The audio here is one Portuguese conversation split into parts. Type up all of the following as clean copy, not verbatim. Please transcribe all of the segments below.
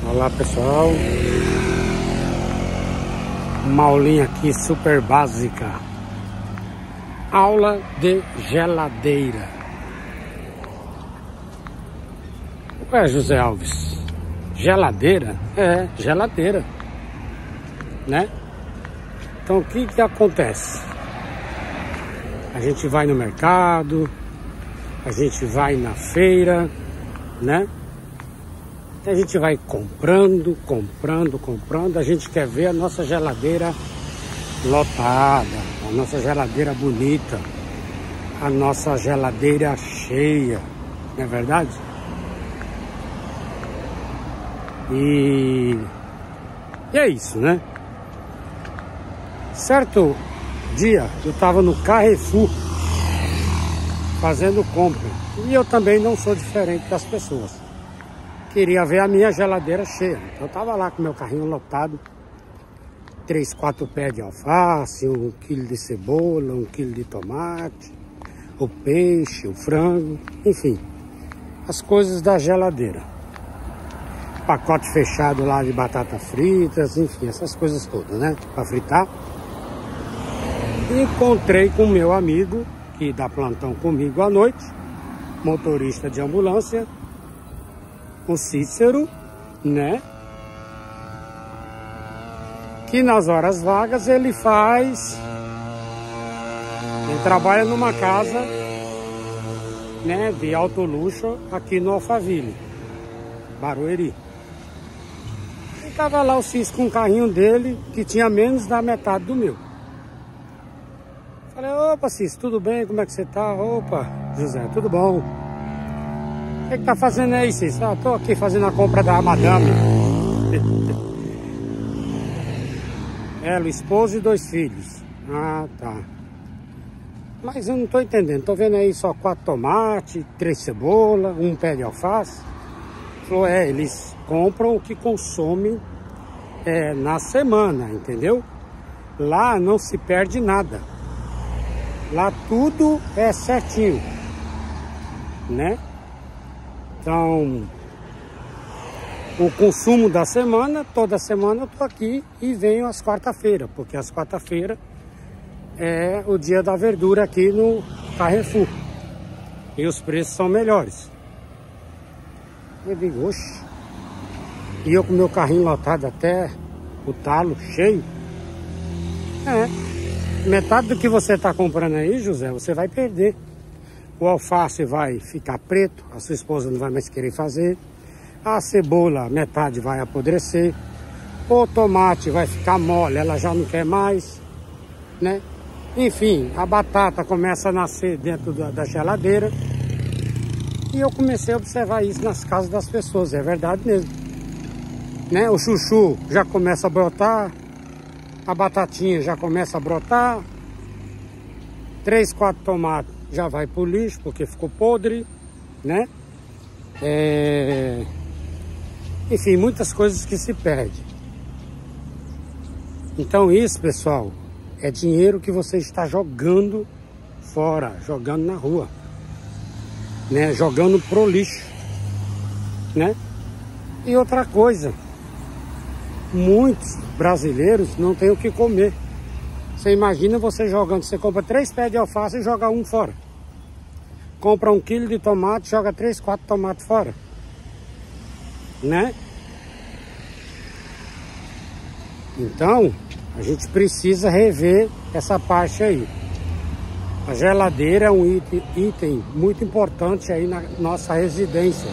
Olá pessoal, uma aulinha aqui super básica, aula de geladeira. Ué, José Alves, geladeira? É, geladeira, né? Então o que acontece? A gente vai no mercado, a gente vai na feira, né? A gente vai comprando, a gente quer ver a nossa geladeira lotada, a nossa geladeira bonita, a nossa geladeira cheia, não é verdade? E é isso, né? Certo dia eu estava no Carrefour fazendo compra e eu também não sou diferente das pessoas. Queria ver a minha geladeira cheia. Então eu tava lá com meu carrinho lotado. 3, 4 pés de alface, 1 quilo de cebola, 1 quilo de tomate, o peixe, o frango, enfim, as coisas da geladeira. Pacote fechado lá de batata fritas, enfim, essas coisas todas, né? Para fritar. E encontrei com meu amigo, que dá plantão comigo à noite, motorista de ambulância, o Cícero, né? Que nas horas vagas ele trabalha numa casa, né, de alto luxo aqui no Alphaville, Barueri. E tava lá o Cícero com o carrinho dele, que tinha menos da metade do meu. Falei, opa Cícero, tudo bem? Como é que você tá? Opa, José, tudo bom? O que tá fazendo aí, Cícero? Ah, tô aqui fazendo a compra da madame. Ela, o esposo e 2 filhos. Ah, tá. Mas eu não tô entendendo. Tô vendo aí só 4 tomates, 3 cebola, 1 pé de alface. Falou, eles compram o que consomem na semana, entendeu? Lá não se perde nada. Lá tudo é certinho, né? Então, o consumo da semana, toda semana eu tô aqui e venho às quarta-feira, porque às quarta-feira é o dia da verdura aqui no Carrefour. E os preços são melhores. Eu digo, oxe, e eu com meu carrinho lotado até o talo cheio. Metade do que você tá comprando aí, José, você vai perder. O alface vai ficar preto, a sua esposa não vai mais querer fazer. A cebola, metade vai apodrecer. O tomate vai ficar mole, ela já não quer mais, né? Enfim, a batata começa a nascer dentro da geladeira. E eu comecei a observar isso nas casas das pessoas, é verdade mesmo, né? O chuchu já começa a brotar, a batatinha já começa a brotar. 3, 4 tomates já vai pro lixo porque ficou podre, né? Enfim, muitas coisas que se perdem. Então isso, pessoal, é dinheiro que você está jogando fora, jogando na rua, né? Jogando pro lixo, né? E outra coisa, muitos brasileiros não têm o que comer. Você imagina você jogando, você compra 3 pés de alface e joga 1 fora. Compra 1 quilo de tomate, joga 3, 4 tomates fora, né? Então, a gente precisa rever essa parte aí. A geladeira é um item muito importante aí na nossa residência,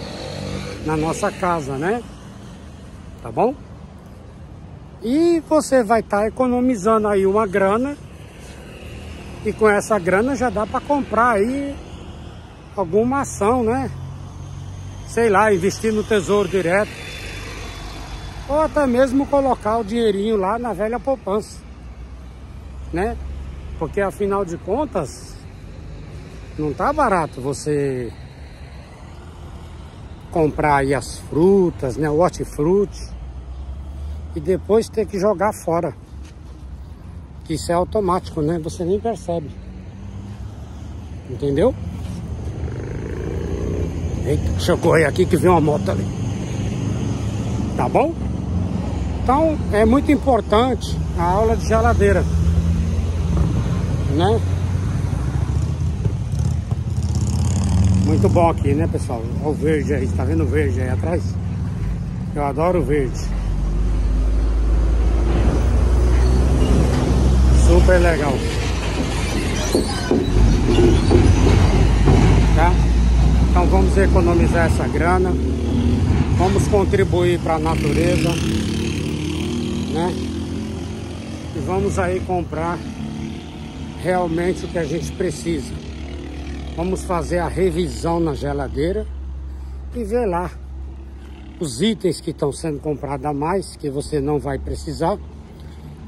na nossa casa, né? Tá bom? E você vai estar economizando aí uma grana. E com essa grana já dá para comprar aí alguma ação, né? Sei lá, investir no Tesouro Direto. Ou até mesmo colocar o dinheirinho lá na velha poupança, né? Porque afinal de contas, não tá barato você comprar aí as frutas, né? O hortifruti. E depois ter que jogar fora. Que isso é automático, né? Você nem percebe. Entendeu? Eita, deixa eu correr aqui que vem uma moto ali. Tá bom? Então é muito importante a aula de geladeira, né? Muito bom aqui, né, pessoal? Olha o verde aí, tá vendo o verde aí atrás? Eu adoro o verde. Super legal. Tá? Então vamos economizar essa grana. Vamos contribuir para a natureza, né? E vamos aí comprar realmente o que a gente precisa. Vamos fazer a revisão na geladeira e ver lá os itens que estão sendo comprados a mais, que você não vai precisar,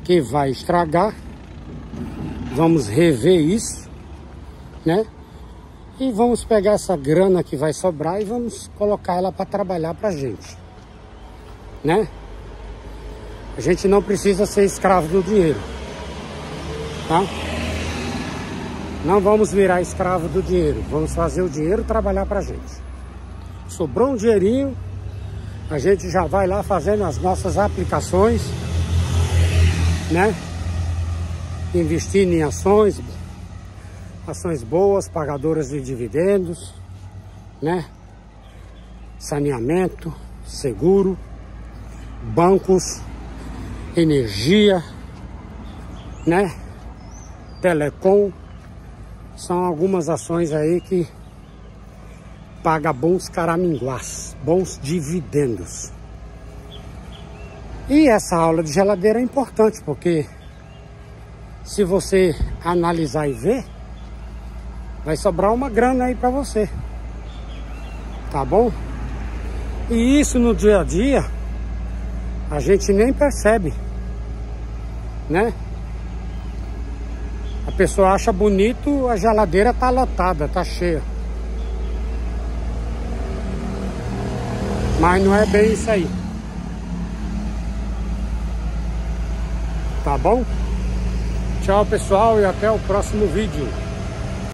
que vai estragar. Vamos rever isso, né? E vamos pegar essa grana que vai sobrar e vamos colocar ela para trabalhar pra gente, né? A gente não precisa ser escravo do dinheiro, tá? Não vamos virar escravo do dinheiro. Vamos fazer o dinheiro trabalhar pra gente. Sobrou um dinheirinho, a gente já vai lá fazendo as nossas aplicações, né? Investindo em ações boas, pagadoras de dividendos, né? Saneamento, seguro, bancos, energia, né? Telecom. São algumas ações aí que pagam bons caraminguás, bons dividendos. E essa aula de geladeira é importante, porque se você analisar e ver, vai sobrar uma grana aí pra você. Tá bom? E isso no dia a dia, a gente nem percebe, né? A pessoa acha bonito, a geladeira tá lotada, tá cheia. Mas não é bem isso aí. Tá bom? Tchau, pessoal, e até o próximo vídeo.